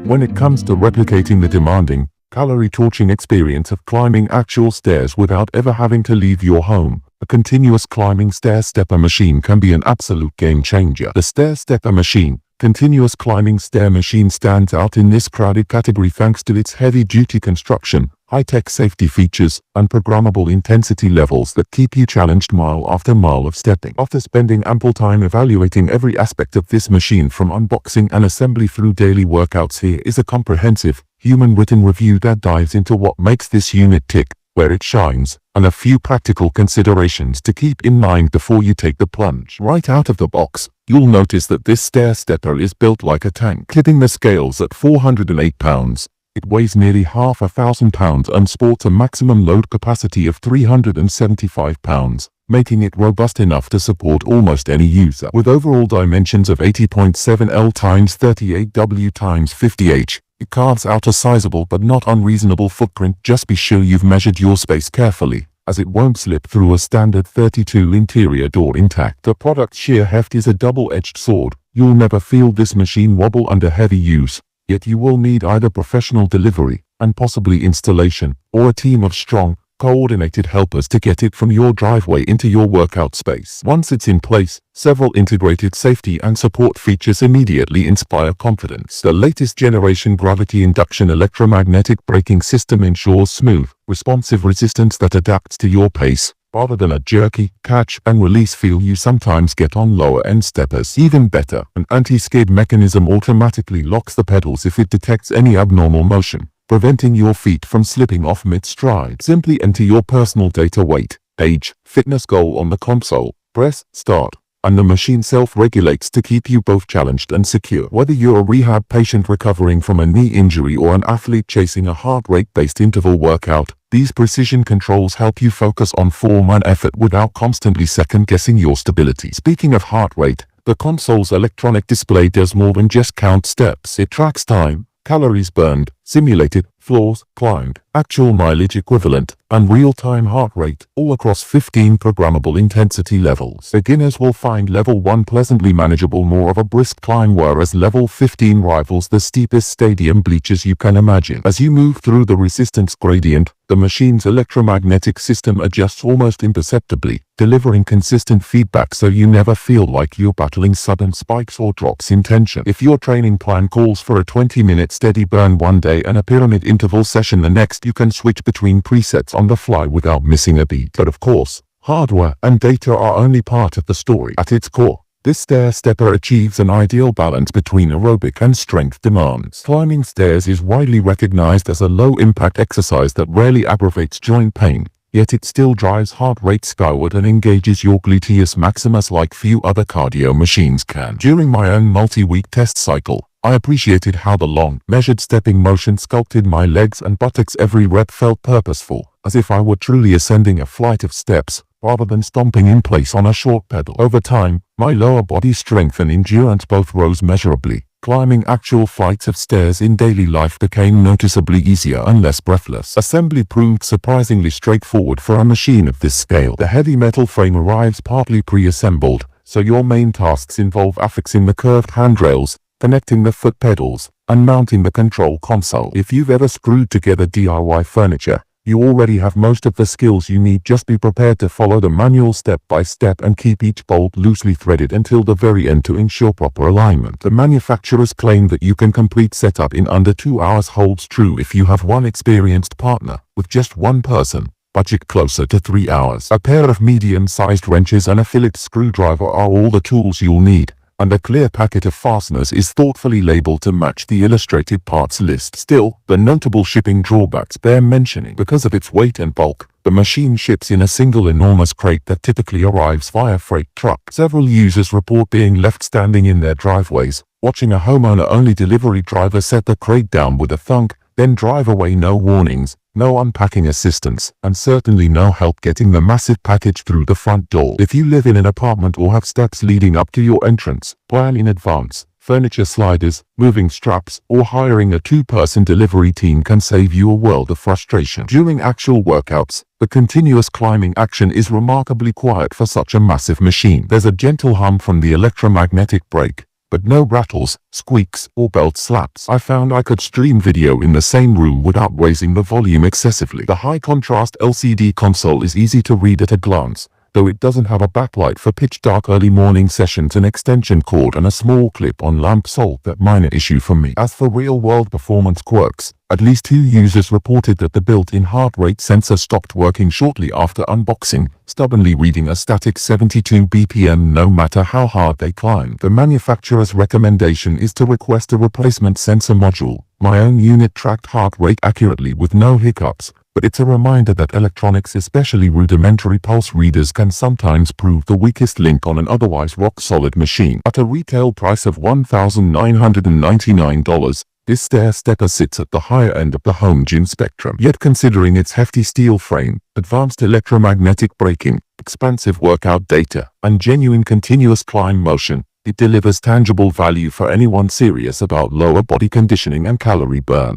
When it comes to replicating the demanding, calorie-torching experience of climbing actual stairs without ever having to leave your home, a continuous climbing stair stepper machine can be an absolute game changer. The Stair Stepper Machine, continuous climbing stair machine, stands out in this crowded category thanks to its heavy-duty construction, high-tech safety features, and programmable intensity levels that keep you challenged mile after mile of stepping. After spending ample time evaluating every aspect of this machine from unboxing and assembly through daily workouts, here is a comprehensive, human-written review that dives into what makes this unit tick, where it shines, and a few practical considerations to keep in mind before you take the plunge. Right out of the box, you'll notice that this stair stepper is built like a tank, hitting the scales at 408 pounds. It weighs nearly 1,000 pounds and sports a maximum load capacity of 375 pounds, making it robust enough to support almost any user. With overall dimensions of 80.7 L x 38 W x 50 H, it carves out a sizable but not unreasonable footprint. Just be sure you've measured your space carefully, as it won't slip through a standard 32 interior door intact. The product's sheer heft is a double-edged sword. You'll never feel this machine wobble under heavy use. Yet you will need either professional delivery, and possibly installation, or a team of strong, coordinated helpers to get it from your driveway into your workout space. Once it's in place, several integrated safety and support features immediately inspire confidence. The latest generation gravity induction electromagnetic braking system ensures smooth, responsive resistance that adapts to your pace, rather than a jerky catch and release feel you sometimes get on lower-end steppers. Even better, an anti-skid mechanism automatically locks the pedals if it detects any abnormal motion, preventing your feet from slipping off mid-stride. Simply enter your personal data, weight, age, fitness goal on the console, press start, and the machine self-regulates to keep you both challenged and secure. Whether you're a rehab patient recovering from a knee injury or an athlete chasing a heart rate-based interval workout, these precision controls help you focus on form and effort without constantly second-guessing your stability. Speaking of heart rate, the console's electronic display does more than just count steps. It tracks time, calories burned, simulated floors climbed, actual mileage equivalent, and real-time heart rate, all across 15 programmable intensity levels. Beginners will find level 1 pleasantly manageable, more of a brisk climb, whereas level 15 rivals the steepest stadium bleachers you can imagine. As you move through the resistance gradient, the machine's electromagnetic system adjusts almost imperceptibly, delivering consistent feedback so you never feel like you're battling sudden spikes or drops in tension. If your training plan calls for a 20-minute steady burn one day and a pyramid interval session the next, you can switch between presets on the fly without missing a beat. But of course, hardware and data are only part of the story. At its core, this stair stepper achieves an ideal balance between aerobic and strength demands. Climbing stairs is widely recognized as a low-impact exercise that rarely aggravates joint pain, yet it still drives heart rate skyward and engages your gluteus maximus like few other cardio machines can. During my own multi-week test cycle, I appreciated how the long, measured stepping motion sculpted my legs and buttocks. Every rep felt purposeful, as if I were truly ascending a flight of steps, rather than stomping in place on a short pedal. Over time, my lower body strength and endurance both rose measurably. Climbing actual flights of stairs in daily life became noticeably easier and less breathless. Assembly proved surprisingly straightforward for a machine of this scale. The heavy metal frame arrives partly pre-assembled, so your main tasks involve affixing the curved handrails, connecting the foot pedals, and mounting the control console. If you've ever screwed together DIY furniture, you already have most of the skills you need. Just be prepared to follow the manual step by step and keep each bolt loosely threaded until the very end to ensure proper alignment. The manufacturer's claim that you can complete setup in under 2 hours holds true if you have one experienced partner. With just one person, budget closer to 3 hours. A pair of medium-sized wrenches and a Phillips screwdriver are all the tools you'll need, and a clear packet of fasteners is thoughtfully labeled to match the illustrated parts list. Still, the notable shipping drawbacks bear mentioning. Because of its weight and bulk, the machine ships in a single enormous crate that typically arrives via freight truck. Several users report being left standing in their driveways, watching a homeowner-only delivery driver set the crate down with a thunk, then drive away. No warnings, no unpacking assistance, and certainly no help getting the massive package through the front door. If you live in an apartment or have steps leading up to your entrance, plan in advance. Furniture sliders, moving straps, or hiring a 2-person delivery team can save you a world of frustration. During actual workouts, the continuous climbing action is remarkably quiet for such a massive machine. There's a gentle hum from the electromagnetic brake, but no rattles, squeaks, or belt slaps. I found I could stream video in the same room without raising the volume excessively. The high-contrast LCD console is easy to read at a glance, though it doesn't have a backlight for pitch-dark early morning sessions. An extension cord and a small clip-on lamp solved that minor issue for me. As for real-world performance quirks, at least 2 users reported that the built-in heart rate sensor stopped working shortly after unboxing, stubbornly reading a static 72 BPM no matter how hard they climbed. The manufacturer's recommendation is to request a replacement sensor module. My own unit tracked heart rate accurately with no hiccups, but it's a reminder that electronics, especially rudimentary pulse readers, can sometimes prove the weakest link on an otherwise rock-solid machine. At a retail price of $1,999, this stair stepper sits at the higher end of the home gym spectrum. Yet considering its hefty steel frame, advanced electromagnetic braking, expansive workout data, and genuine continuous climb motion, it delivers tangible value for anyone serious about lower body conditioning and calorie burn.